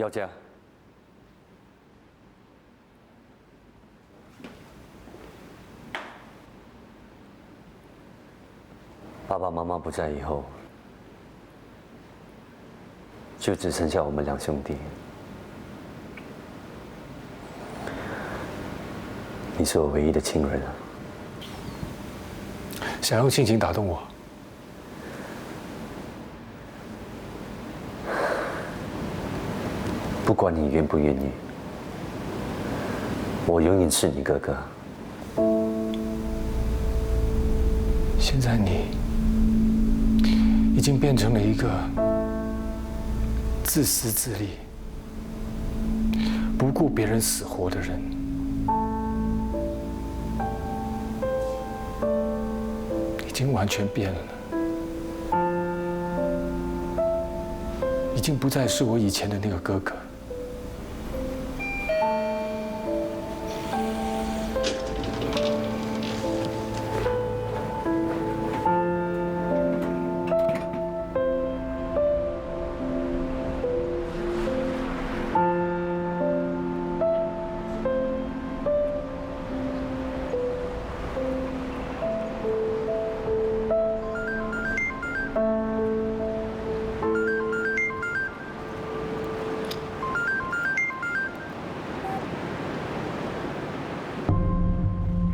姚家，爸爸妈妈不在以后，就只剩下我们两兄弟。你是我唯一的亲人啊！想用亲情打动我？不管你愿不愿意，我永远是你哥哥。现在你已经变成了一个自私自利、不顾别人死活的人。已经完全变了，已经不再是我以前的那个哥哥。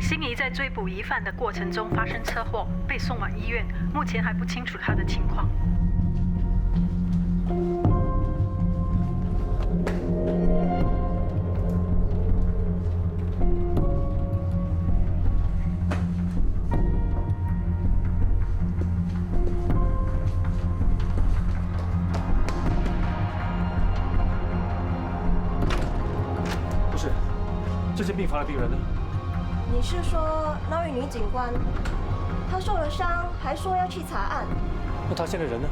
心仪在追捕疑犯的过程中发生车祸，被送往医院，目前还不清楚他的情况。不是，这间病房的病人呢？你是说那位女警官，她受了伤，还说要去查案？那他现在人呢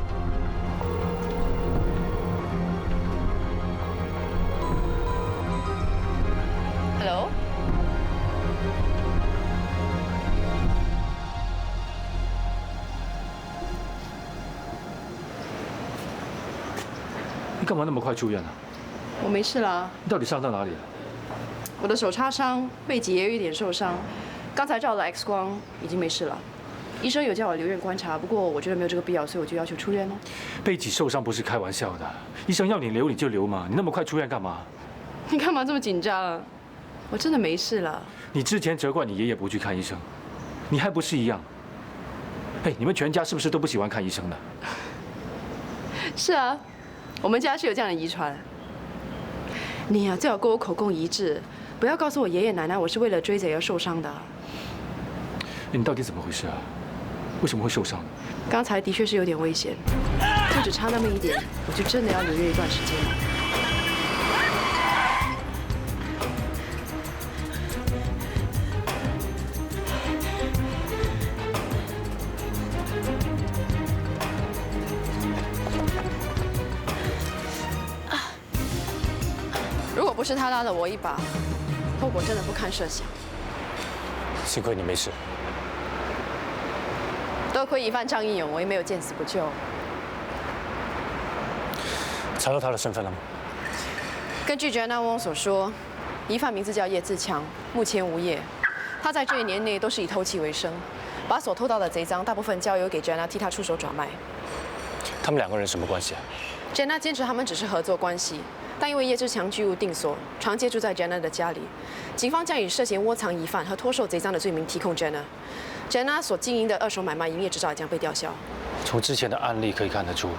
？Hello？ 你干嘛那么快出院啊？我没事啦，你到底伤到哪里了？我的手擦伤，背脊也有一点受伤，刚才照了 X 光，已经没事了。医生有叫我留院观察，不过我觉得没有这个必要，所以我就要求出院了。背脊受伤不是开玩笑的，医生要你留你就留嘛，你那么快出院干嘛？你干嘛这么紧张？我真的没事了。你之前责怪你爷爷不去看医生，你还不是一样？哎，你们全家是不是都不喜欢看医生的？是啊，我们家是有这样的遗传。你呀，最好跟我口供一致，不要告诉我爷爷奶奶我是为了追贼而受伤的。你到底怎么回事啊？为什么会受伤？刚才的确是有点危险，就只差那么一点，我就真的要留院一段时间了。如果不是他拉了我一把，后果真的不堪设想。幸亏你没事。多亏疑犯仗义勇为，没有见死不救。查到他的身份了吗？根据 Jenna Wong 所说，疑犯名字叫叶自强，目前无业。他在这一年内都是以偷窃为生，把所偷到的贼赃大部分交由给 Jenna 替他出手转卖。他们两个人什么关系啊？ Jenna 坚持他们只是合作关系，但因为叶志强居无定所，常借住在 Jenna 的家里，警方将以涉嫌窝藏疑犯和脱售贼赃的罪名提控 Jenna。Jenna 所经营的二手买卖营业执照也将被吊销。从之前的案例可以看得出，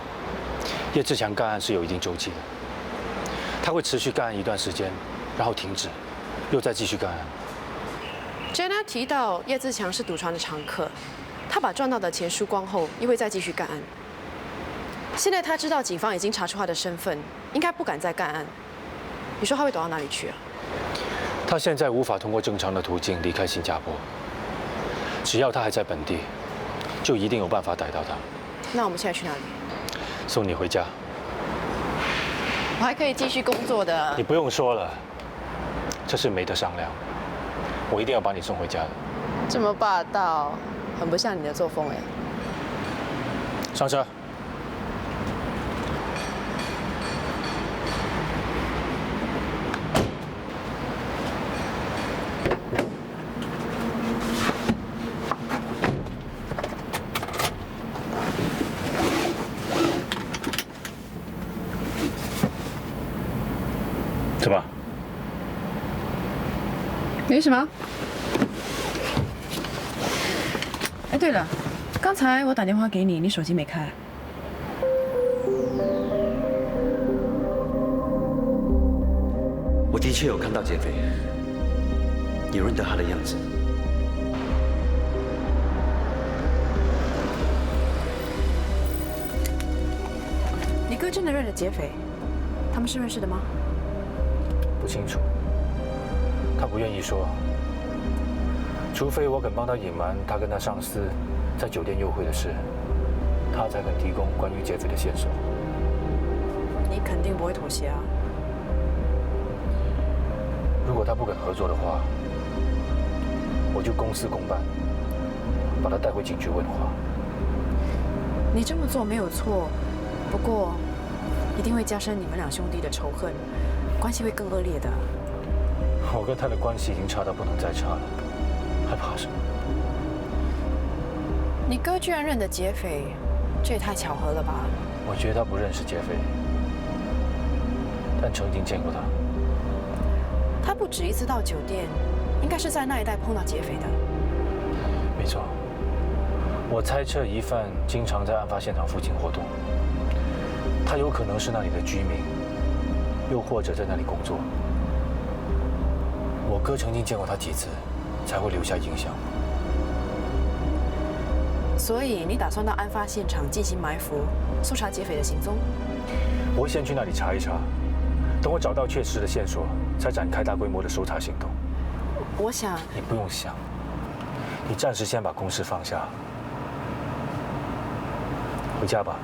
叶志强干案是有一定周期的，他会持续干案一段时间，然后停止，又再继续干案。Jenna 提到叶自强是赌船的常客，他把赚到的钱输光后，又会再继续干案。现在他知道警方已经查出他的身份，应该不敢再干案。你说他会躲到哪里去啊？他现在无法通过正常的途径离开新加坡，只要他还在本地，就一定有办法逮到他。那我们现在去哪里？送你回家。我还可以继续工作的。你不用说了，这事没得商量，我一定要把你送回家的。这么霸道，很不像你的作风哎。上车。没什么。哎，对了，刚才我打电话给你，你手机没开。我的确有看到劫匪，也认得他的样子。你哥真的认了劫匪？他们是认识的吗？不清楚，他不愿意说，除非我肯帮他隐瞒他跟他上司在酒店幽会的事，他才肯提供关于劫匪的线索。你肯定不会妥协啊！如果他不肯合作的话，我就公事公办，把他带回警局问话。你这么做没有错，不过一定会加深你们两兄弟的仇恨，关系会更恶劣的。我跟他的关系已经差到不能再差了，还怕什么？你哥居然认得劫匪，这也太巧合了吧？我觉得他不认识劫匪，但曾经见过他。他不止一次到酒店，应该是在那一带碰到劫匪的。没错，我猜测疑犯经常在案发现场附近活动，他有可能是那里的居民，又或者在那里工作。我哥曾经见过他几次，才会留下印象。所以你打算到案发现场进行埋伏，搜查劫匪的行踪？我会先去那里查一查，等我找到确实的线索，才展开大规模的搜查行动。我想，你不用想，你暂时先把公事放下，回家吧。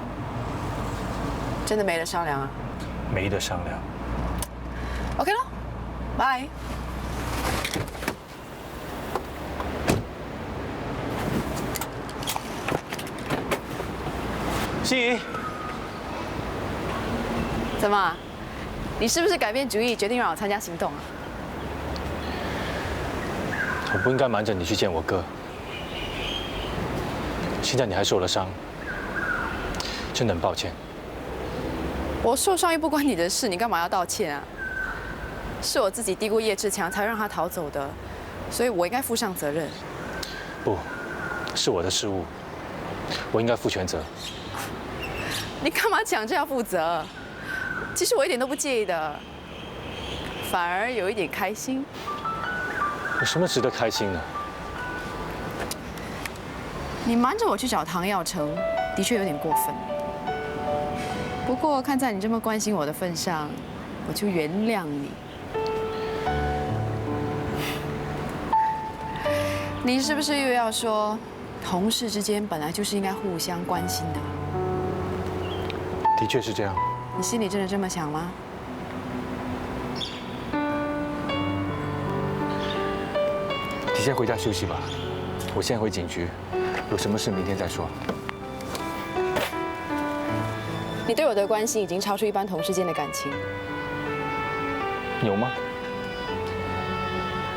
真的没得商量啊？没得商量。 OK 了，拜。心怡，怎么？你是不是改变主意，决定让我参加行动啊？我不应该瞒着你去见我哥。现在你还受了伤，真的很抱歉。我受伤又不关你的事，你干嘛要道歉啊？是我自己低估叶志强，才让他逃走的，所以我应该负上责任。不，是我的失误，我应该负全责。你干嘛抢着要负责？其实我一点都不介意的，反而有一点开心。有什么值得开心的？你瞒着我去找唐耀成，的确有点过分。不过看在你这么关心我的份上，我就原谅你。你是不是又要说，同事之间本来就是应该互相关心的？的确是这样。你心里真的这么想吗？你先回家休息吧，我先回警局，有什么事明天再说。你对我的关心已经超出一般同事间的感情。有吗？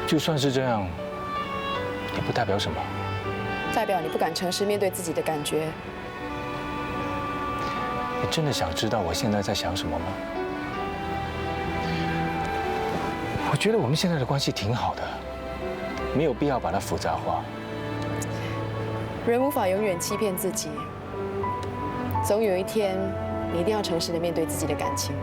就算是这样，也不代表什么。代表你不敢诚实面对自己的感觉。你真的想知道我现在在想什么吗？我觉得我们现在的关系挺好的，没有必要把它复杂化。人无法永远欺骗自己，总有一天，你一定要诚实的面对自己的感情。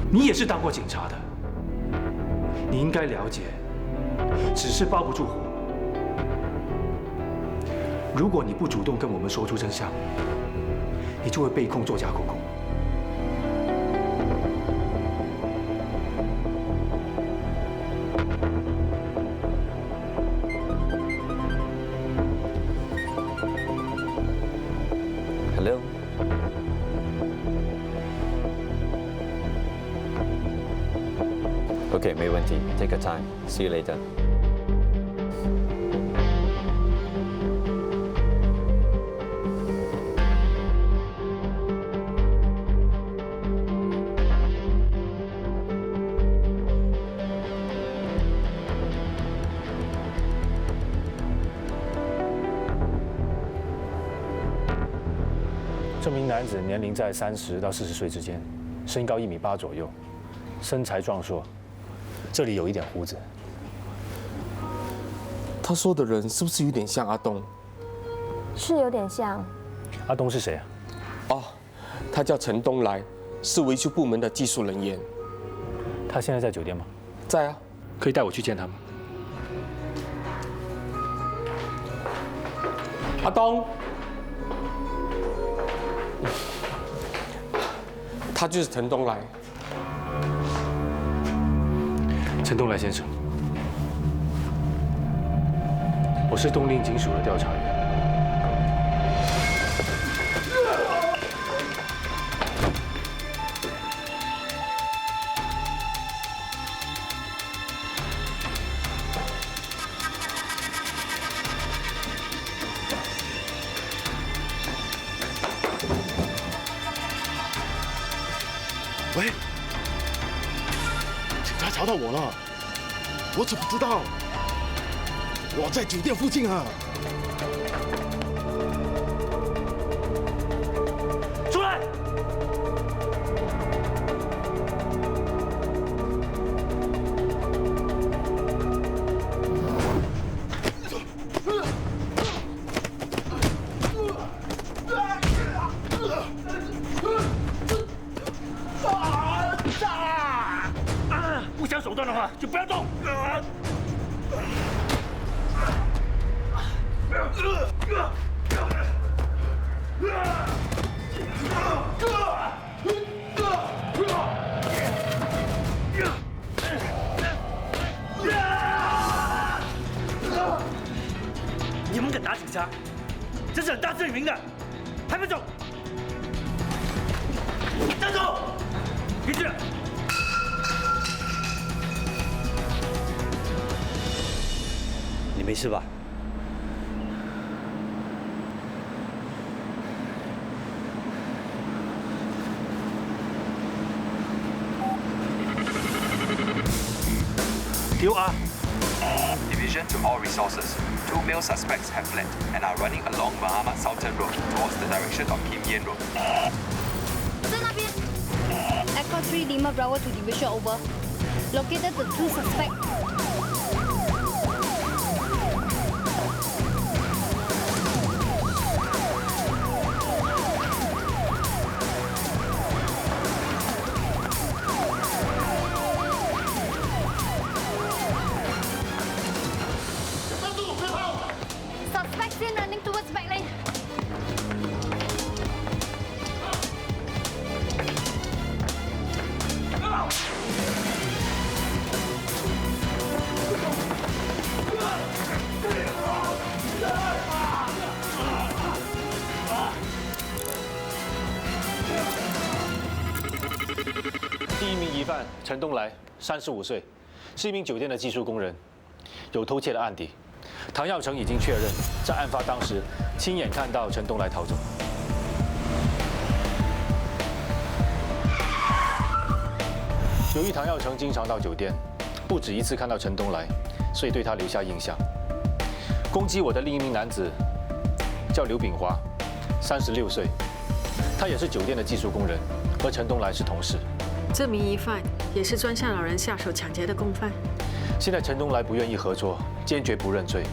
你也是当过警察的，你应该了解，纸是包不住火。如果你不主动跟我们说出真相，你就会被控作假口供。Hello。OK， 没问题。Take your time. See you later. 这名男子年龄在30到40岁之间，身高1.8米左右，身材壮硕，这里有一点胡子。他说的人是不是有点像阿东？是有点像。阿东是谁啊？哦，他叫陈东来，是维修部门的技术人员。他现在在酒店吗？在啊。可以带我去见他吗？阿东。他就是陈东来。陈东来先生，我是东林警署的调查员。喂，警察找到我了，我怎么知道？我在酒店附近啊！出来！不想手段的话，就不要动。你们敢打警察，这是很大罪名的，还不走？站住！别去！你没事吧？ You are. Division to all resources. 2 male suspects have fled and are running along Muhammad Sultan Road towards the direction of Kim Yen Road. 在那边。Echo 3 Lima Bravo to Division over. Located the 2 suspects. Suspect seen running towards back lane.第1名疑犯陈东来，35岁，是一名酒店的技术工人，有偷窃的案底。唐耀成已经确认，在案发当时亲眼看到陈东来逃走。由于唐耀成经常到酒店，不止一次看到陈东来，所以对他留下印象。攻击我的另一名男子叫刘炳华，36岁，他也是酒店的技术工人，和陈东来是同事。 这名疑犯也是专向老人下手抢劫的共犯。现在陈东来不愿意合作，坚决不认罪。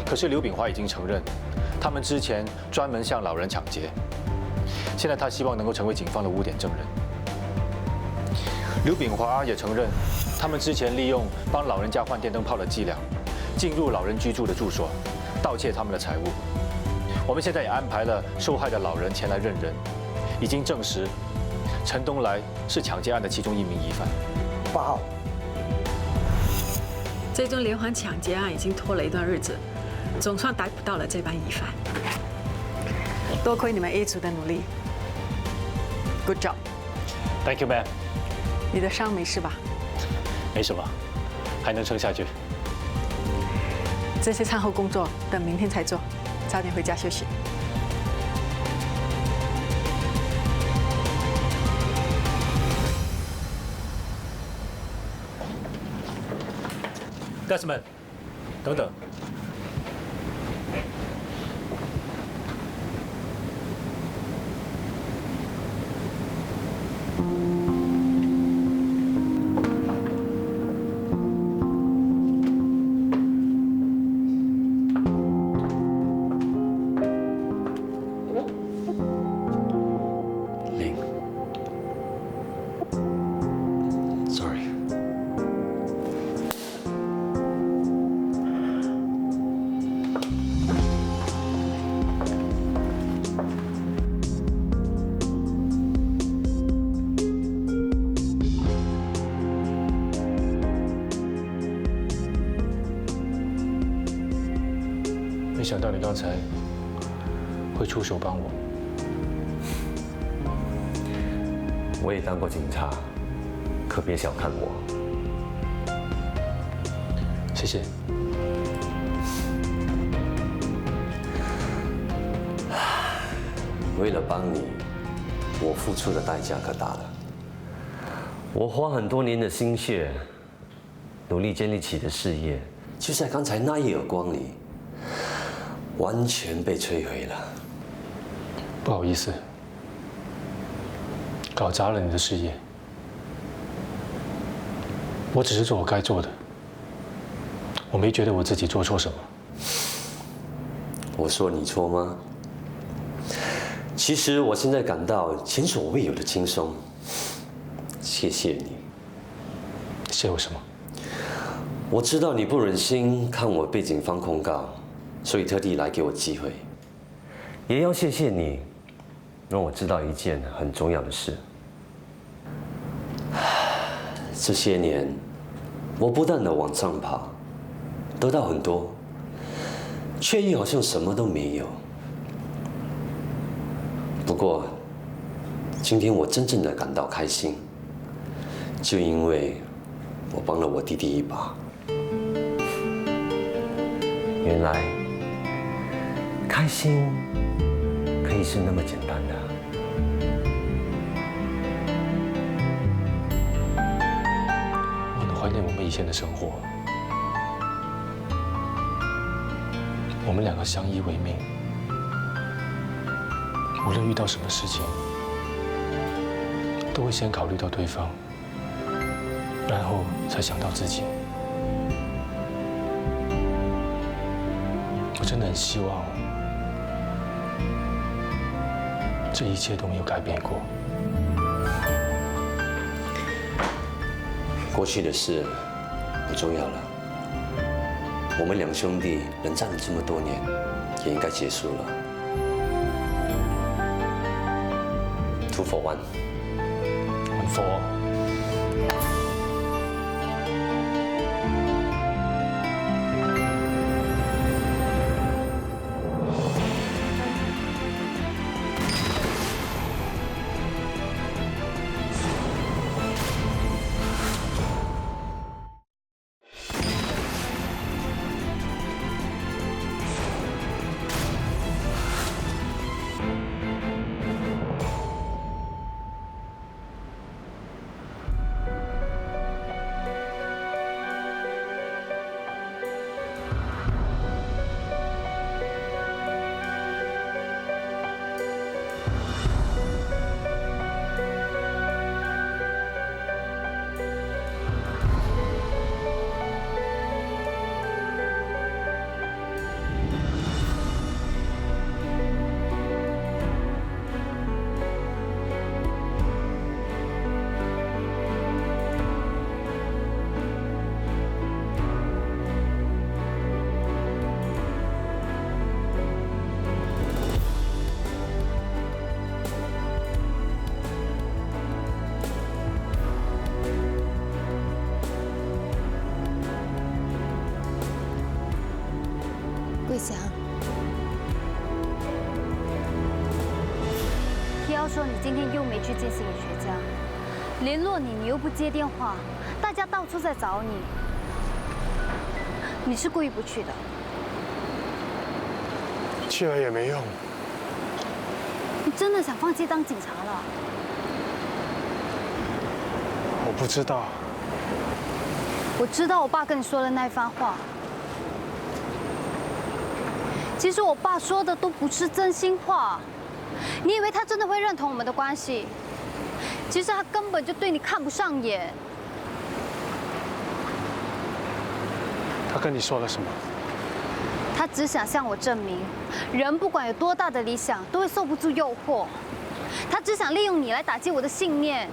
可是刘炳华已经承认，他们之前专门向老人抢劫。现在他希望能够成为警方的污点证人。刘炳华也承认，他们之前利用帮老人家换电灯泡的伎俩，进入老人居住的住所，盗窃他们的财物。我们现在也安排了受害的老人前来认人，已经证实。 陈东来是抢劫案的其中1名疑犯。8号，这宗连环抢劫案已经拖了一段日子，总算逮捕到了这班疑犯。多亏你们 A 组的努力 ，Good job！ Thank you, ma'am。你的伤没事吧？没什么，还能撑下去。这些餐后工作等明天才做，早点回家休息。干什么？等等。林，sorry。没想到你刚才会出手帮我。我也当过警察，可别小看我。谢谢。为了帮你，我付出的代价可大了。我花很多年的心血，努力建立起的事业，就在刚才那一耳光里，完全被摧毁了。不好意思，搞砸了你的事业。我只是做我该做的，我没觉得我自己做错什么。我说你错吗？其实我现在感到前所未有的轻松。谢谢你。谢我什么？我知道你不忍心看我被警方控告，所以特地来给我机会。也要谢谢你，让我知道一件很重要的事。这些年，我不断的往上爬，得到很多，却又好像什么都没有。不过，今天我真正的感到开心，就因为我帮了我弟弟一把。原来，开心可以是那么简单的。我很怀念我们以前的生活，我们两个相依为命。无论遇到什么事情，都会先考虑到对方，然后才想到自己。我真的很希望这一切都没有改变过。过去的事不重要了，我们两兄弟冷战了这么多年，也应该结束了。2 for 1。1 for all。要说你今天又没去见心理学家，联络你又不接电话，大家到处在找你，你是故意不去的。去了也没用。你真的想放弃当警察了？我不知道。我知道我爸跟你说的那番话，其实我爸说的都不是真心话。你以为他真的会认同我们的关系？其实他根本就对你看不上眼。他跟你说了什么？他只想向我证明，人不管有多大的理想，都会受不住诱惑。他只想利用你来打击我的信念。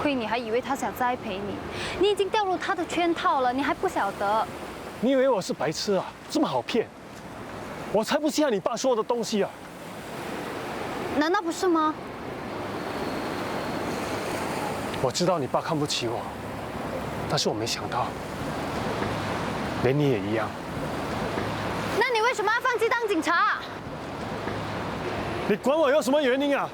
亏你还以为他想栽培你，你已经掉入他的圈套了，你还不晓得。你以为我是白痴啊？这么好骗？我才不信你爸说的东西啊！难道不是吗？我知道你爸看不起我，但是我没想到，连你也一样。那你为什么要放弃当警察？你管我有什么原因啊？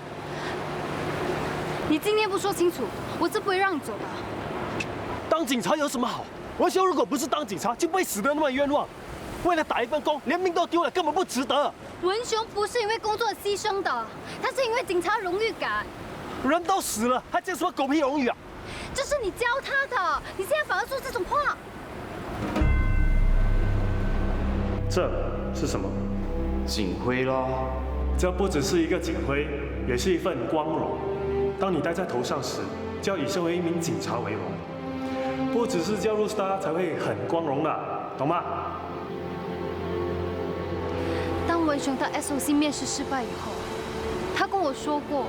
你今天不说清楚，我是不会让你走的。当警察有什么好？文雄如果不是当警察，就不会死得那么冤枉。为了打一份工，连命都丢了，根本不值得。文雄不是因为工作牺牲的，他是因为警察荣誉感。人都死了，还讲什么狗屁荣誉啊？这是你教他的，你现在反而说这种话。这是什么？警徽咯。这不只是一个警徽，也是一份光荣。当你戴在头上时，就要以身为一名警察为荣。不只是叫入 Star 才会很光荣的，懂吗？当文雄的 SOC 面试失败以后，他跟我说过，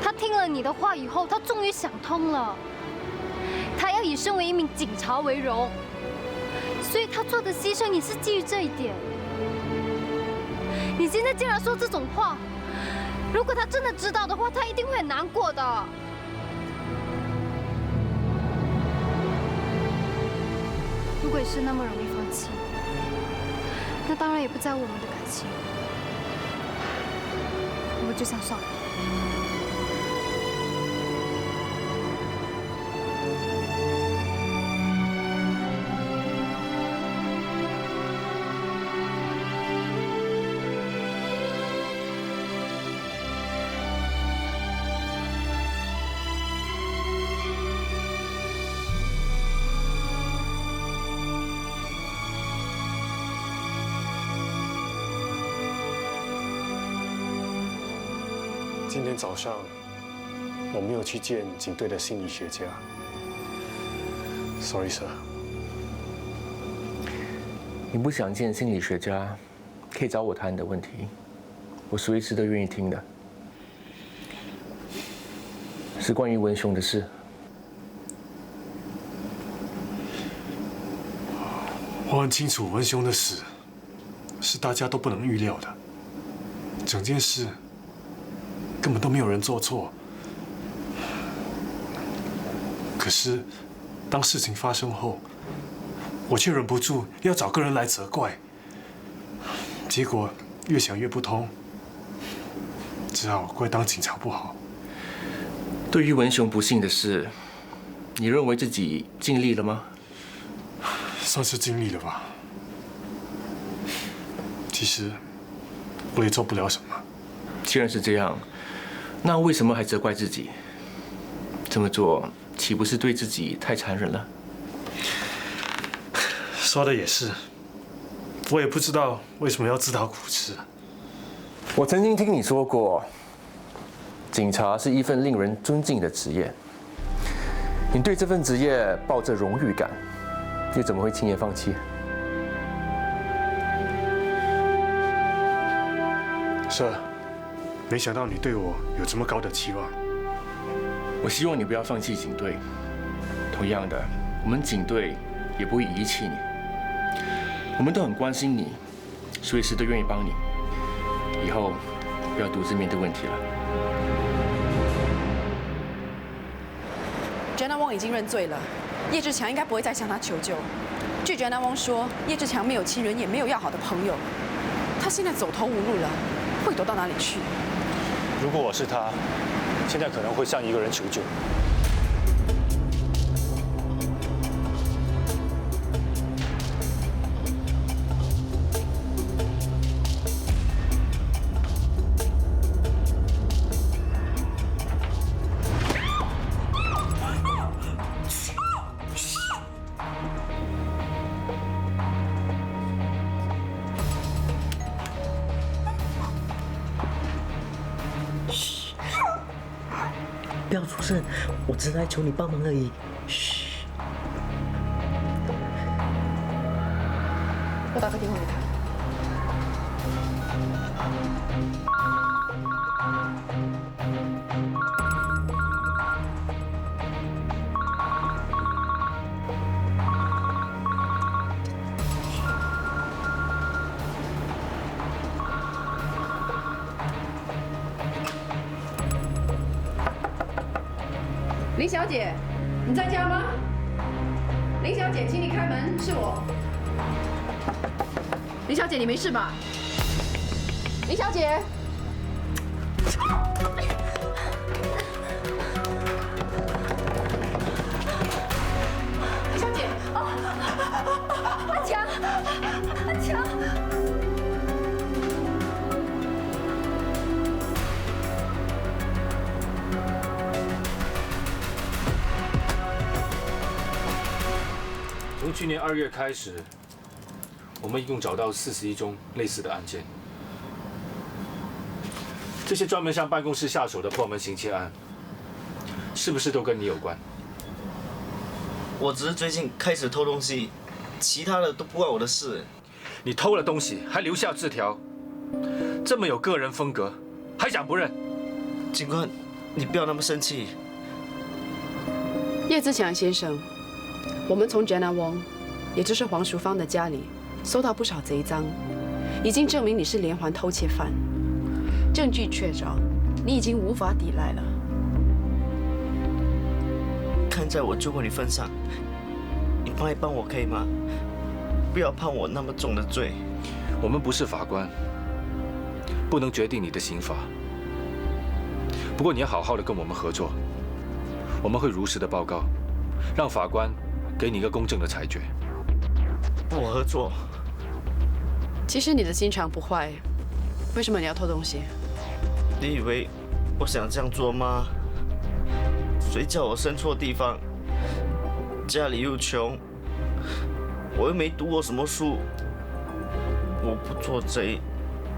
他听了你的话以后，他终于想通了，他要以身为一名警察为荣，所以他做的牺牲也是基于这一点。你现在竟然说这种话，如果他真的知道的话，他一定会很难过的。如果也是那么容易放弃，那当然也不在乎我们的感情，我们就这样算了。今天早上我没有去见警队的心理学家 ，sorry sir。你不想见心理学家，可以找我谈你的问题，我随时都愿意听的。是关于文雄的事。我很清楚文雄的死是大家都不能预料的，整件事根本都没有人做错。可是，当事情发生后，我却忍不住要找个人来责怪。结果越想越不通，只好怪当警察不好。对于文雄不幸的事，你认为自己尽力了吗？算是尽力了吧。其实，我也做不了什么。既然是这样，那为什么还责怪自己？这么做岂不是对自己太残忍了？说的也是，我也不知道为什么要自讨苦吃。我曾经听你说过，警察是一份令人尊敬的职业。你对这份职业抱着荣誉感，又怎么会轻言放弃？是，没想到你对我有这么高的期望。我希望你不要放弃警队。同样的，我们警队也不会遗弃你。我们都很关心你，随时都愿意帮你。以后不要独自面对问题了。Jenna Wong 已经认罪了，叶志强应该不会再向他求救。据 Jenna Wong 说，叶志强没有亲人，也没有要好的朋友，他现在走投无路了，会躲到哪里去？如果我是他，现在可能会向一个人求救。不要出声，我只是来求你帮忙而已。嘘。我打个电话给他。林小姐，你在家吗？林小姐，请你开门，是我。林小姐，你没事吧？林小姐。林小姐，阿强，阿强。从去年2月开始，我们一共找到41宗类似的案件。这些专门向办公室下手的破门行窃案，是不是都跟你有关？我只是最近开始偷东西，其他的都不关我的事。你偷了东西，还留下字条，这么有个人风格，还讲不认？警官，你不要那么生气。叶自强先生。我们从 Jenna Wong， 也就是黄淑芳的家里搜到不少贼赃，已经证明你是连环偷窃犯，证据确凿，你已经无法抵赖了。看在我救过你份上，你帮一帮我可以吗？不要判我那么重的罪。我们不是法官，不能决定你的刑罚。不过你要好好的跟我们合作，我们会如实的报告，让法官给你一个公正的裁决。不合作。其实你的心肠不坏，为什么你要偷东西？你以为我想这样做吗？谁叫我生错地方，家里又穷，我又没读过什么书，我不做贼，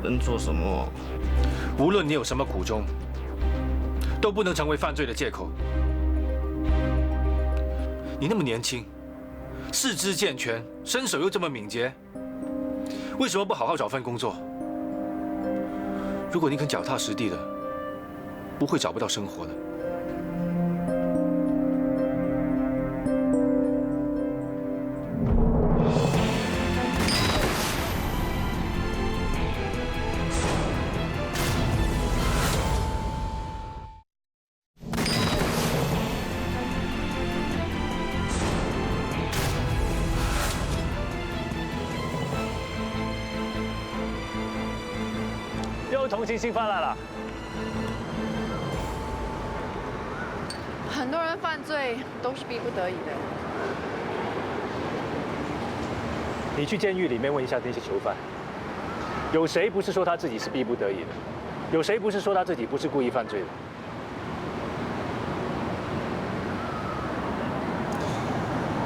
能做什么？无论你有什么苦衷，都不能成为犯罪的借口。你那么年轻，四肢健全，身手又这么敏捷，为什么不好好找份工作？如果你肯脚踏实地的，不会找不到生活的。又同情心泛滥了。很多人犯罪都是逼不得已的。你去监狱里面问一下那些囚犯，有谁不是说他自己是逼不得已的？有谁不是说他自己不是故意犯罪的？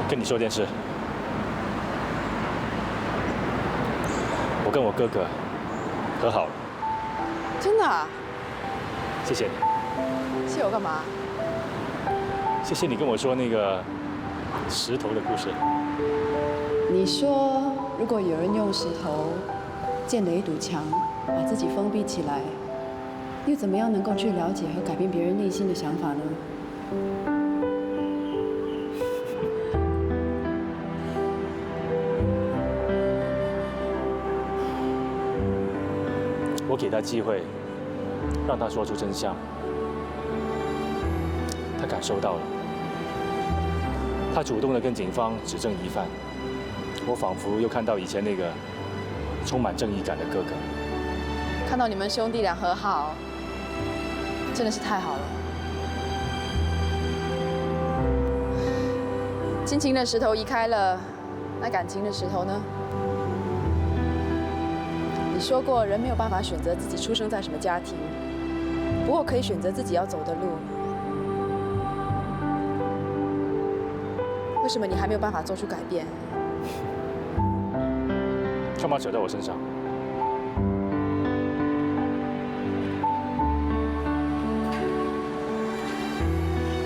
跟你说件事，我跟我哥哥和好了。真的啊？谢谢你。谢我干嘛？谢谢你跟我说那个石头的故事。你说，如果有人用石头建了一堵墙，把自己封闭起来，又怎么样能够去了解和改变别人内心的想法呢？我给他机会，让他说出真相。他感受到了，他主动的跟警方指证疑犯。我仿佛又看到以前那个充满正义感的哥哥。看到你们兄弟俩和好，真的是太好了。亲情的石头移开了，那感情的石头呢？你说过，人没有办法选择自己出生在什么家庭，不过可以选择自己要走的路。为什么你还没有办法做出改变？干嘛扯到我身上？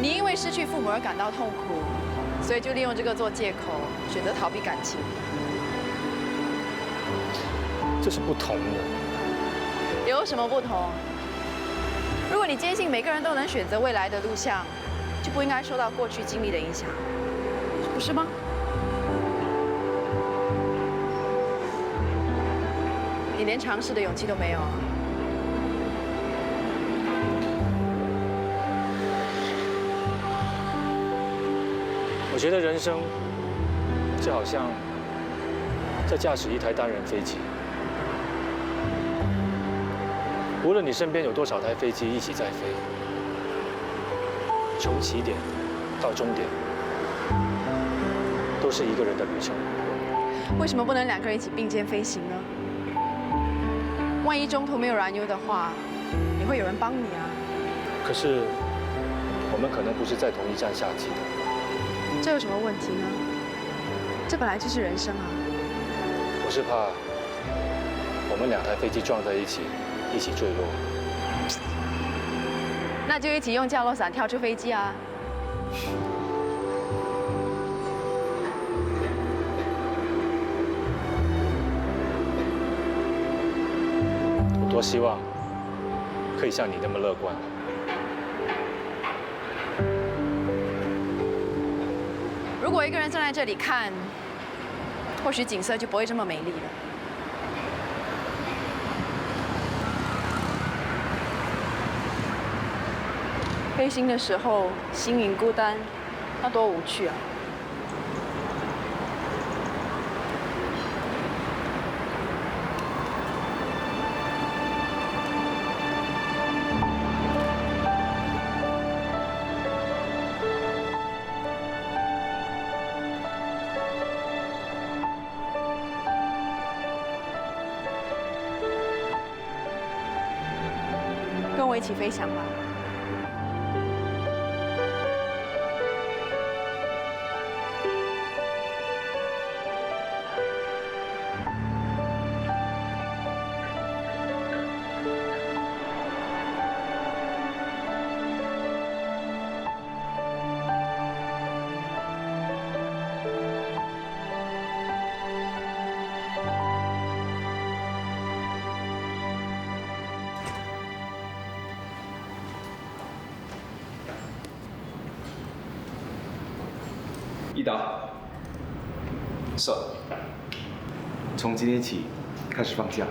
你因为失去父母而感到痛苦，所以就利用这个做借口，选择逃避感情。这是不同的。有什么不同？如果你坚信每个人都能选择未来的路向，就不应该受到过去经历的影响，不是吗？你连尝试的勇气都没有啊！我觉得人生就好像在驾驶一台单人飞机，无论你身边有多少台飞机一起在飞，从起点到终点都是一个人的旅程。为什么不能两个人一起并肩飞行呢？万一中途没有燃油的话，也会有人帮你啊。可是我们可能不是在同一站下机的。这有什么问题呢？这本来就是人生啊。我是怕我们两台飞机撞在一起，一起坠落。那就一起用降落伞跳出飞机啊！我多希望可以像你那么乐观。如果一个人站在这里看，或许景色就不会这么美丽了。飞行的时候心灵孤单，那多无趣啊！跟我一起飞翔吧。一达，Sir，从今天起开始放假。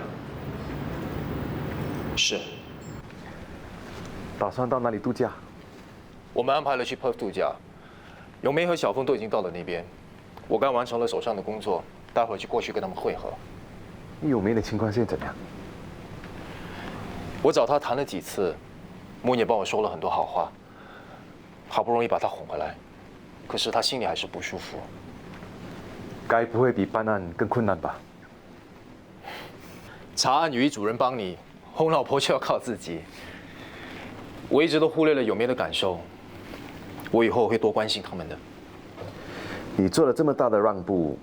是。打算到哪里度假？我们安排了去 Perth 度假，永梅和小凤都已经到了那边。我刚完成了手上的工作，待会儿就过去跟他们会合。永梅的情况现在怎么样？我找他谈了几次，木也帮我说了很多好话，好不容易把他哄回来。可是他心里还是不舒服。该不会比办案更困难吧？查案有一主人帮你，哄老婆就要靠自己。我一直都忽略了永梅的感受，我以后会多关心他们的。你做了这么大的让步，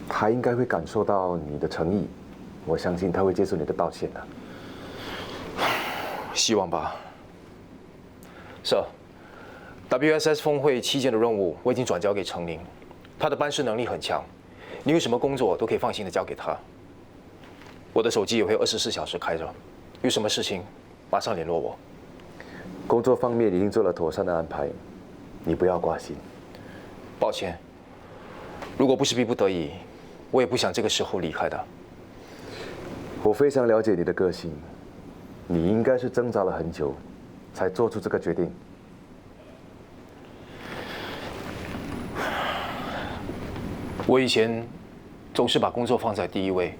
他应该会感受到你的诚意，我相信他会接受你的道歉的。希望吧。Sir。WSS 峰会期间的任务我已经转交给程林，他的办事能力很强，你有什么工作都可以放心的交给他。我的手机也会24小时开着，有什么事情马上联络我。工作方面已经做了妥善的安排，你不要挂心。抱歉，如果不是逼不得已，我也不想这个时候离开的。我非常了解你的个性，你应该是挣扎了很久，才做出这个决定。我以前总是把工作放在第一位，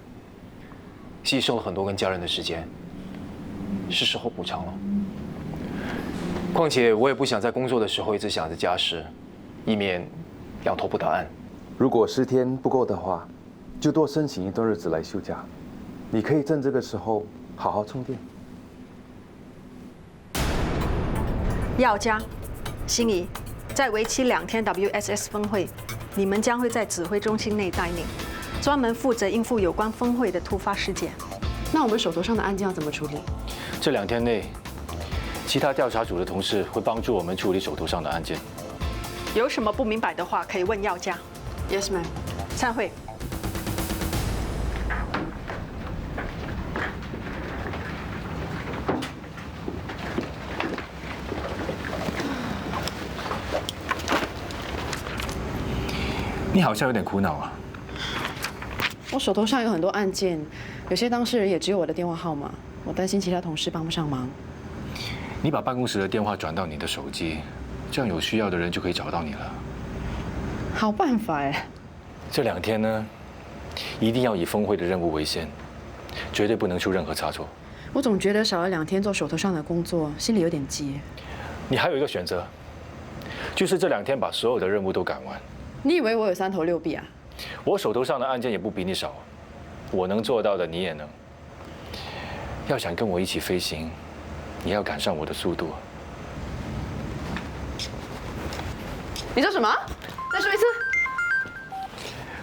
牺牲了很多跟家人的时间，是时候补偿了。况且我也不想在工作的时候一直想着家事，以免两头不到岸。如果10天不够的话，就多申请一段日子来休假。你可以趁这个时候好好充电。耀嘉、心怡，在为期2天 WSS 峰会，你们将会在指挥中心内待命，专门负责应付有关峰会的突发事件。那我们手头上的案件要怎么处理？这2天内，其他调查组的同事会帮助我们处理手头上的案件。有什么不明白的话，可以问耀嘉。Yes, ma'am。散会。你好像有点苦恼啊。我手头上有很多案件，有些当事人也只有我的电话号码，我担心其他同事帮不上忙。你把办公室的电话转到你的手机，这样有需要的人就可以找到你了。好办法哎。这2天呢，一定要以峰会的任务为先，绝对不能出任何差错。我总觉得少了2天做手头上的工作，心里有点急。你还有一个选择，就是这2天把所有的任务都赶完。你以为我有3头6臂啊？我手头上的案件也不比你少，我能做到的你也能。要想跟我一起飞行，你要赶上我的速度。你说什么？再说一次。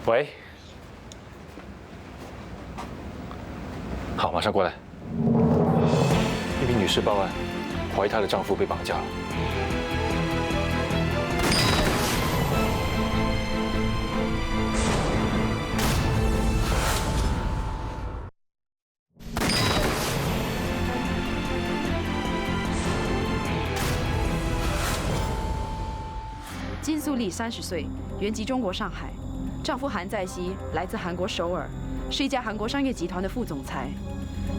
喂。好，马上过来。一名女士报案，怀疑她的丈夫被绑架了。金素丽30岁，原籍中国上海，丈夫韩在熙来自韩国首尔，是一家韩国商业集团的副总裁。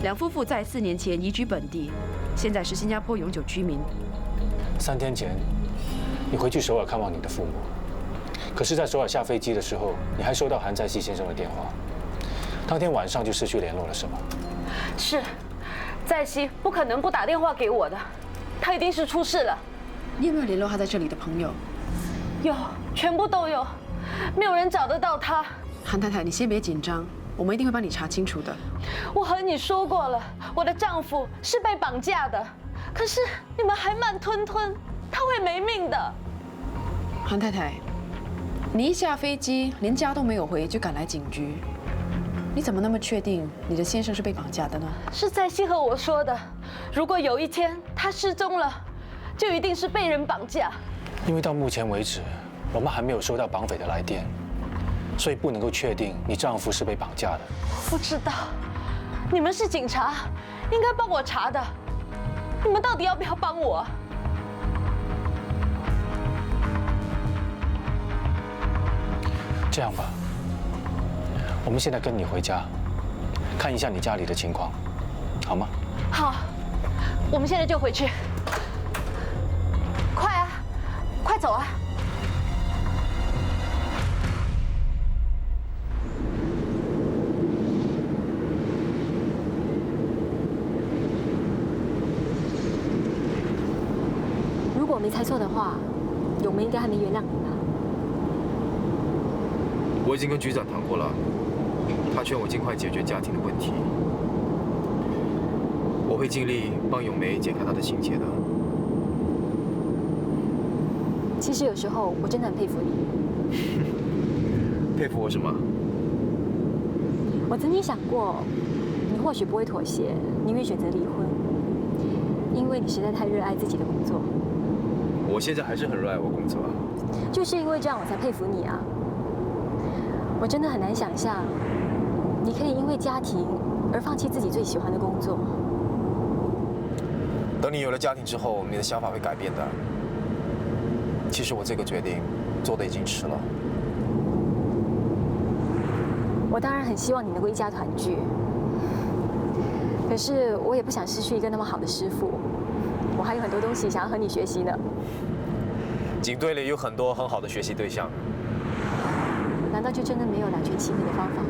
两夫妇在4年前移居本地，现在是新加坡永久居民。3天前，你回去首尔看望你的父母，可是，在首尔下飞机的时候，你还收到韩在熙先生的电话，当天晚上就失去联络了，是吗？是，在熙不可能不打电话给我的，他一定是出事了。你有没有联络他在这里的朋友？有，全部都有，没有人找得到他。韩太太，你先别紧张，我们一定会帮你查清楚的。我和你说过了，我的丈夫是被绑架的，可是你们还慢吞吞，他会没命的。韩太太，你一下飞机连家都没有回就赶来警局，你怎么那么确定你的先生是被绑架的呢？是在熙和我说的，如果有一天他失踪了，就一定是被人绑架。因为到目前为止，我们还没有收到绑匪的来电，所以不能够确定你丈夫是被绑架的。不知道，你们是警察，应该帮我查的。你们到底要不要帮我？这样吧，我们现在跟你回家，看一下你家里的情况，好吗？好，我们现在就回去。快啊，快走啊！如果我没猜错的话，永梅应该还没原谅你吧？我已经跟局长谈过了，他劝我尽快解决家庭的问题。我会尽力帮咏梅解开她的心结的。其实有时候我真的很佩服你。佩服我什么？我曾经想过，你或许不会妥协，宁愿选择离婚，因为你实在太热爱自己的工作。我现在还是很热爱我工作。就是因为这样，我才佩服你啊！我真的很难想象，你可以因为家庭而放弃自己最喜欢的工作。等你有了家庭之后，你的想法会改变的。其实我这个决定做的已经迟了。我当然很希望你能够一家团聚，可是我也不想失去一个那么好的师傅。我还有很多东西想要和你学习呢。警队里有很多很好的学习对象。难道就真的没有两全其美的方法？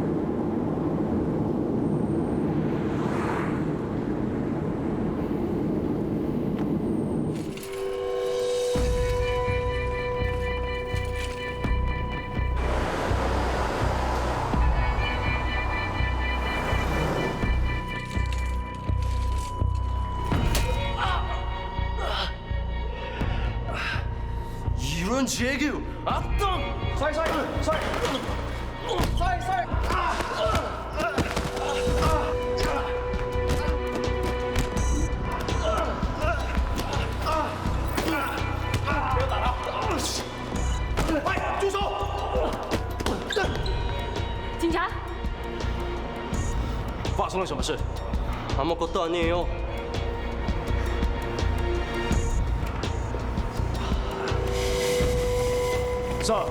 人解救啊！塞！不要打他！住手！警察，发生了什么事？아무것도 아니에요. Sir.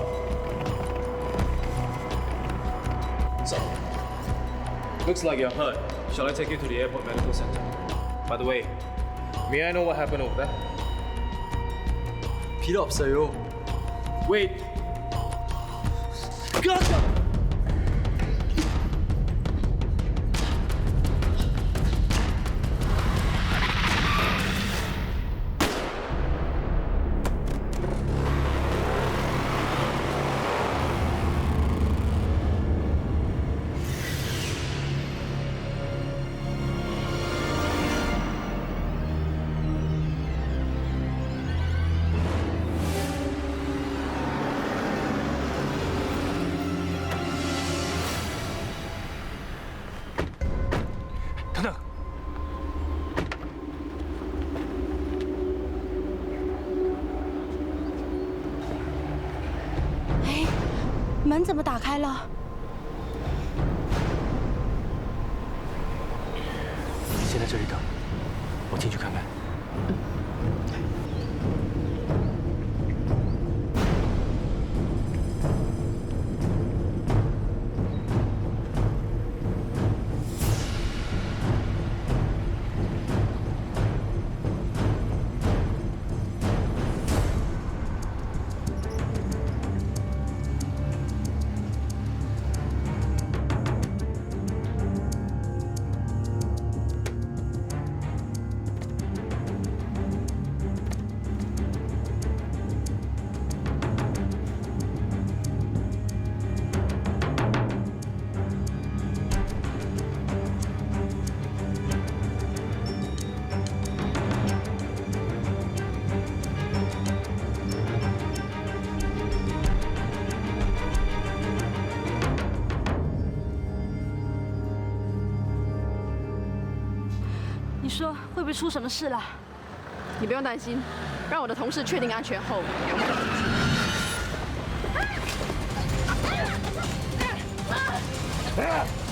Looks like you're hurt. Shall I take you to the airport medical center? By the way, may I know what happened over there? 필요 없어요. Wait. Gotcha!门怎么打开了？先在这里等，我进去看看。你说会不会出什么事了？你不用担心，让我的同事确定安全后，我们再进行。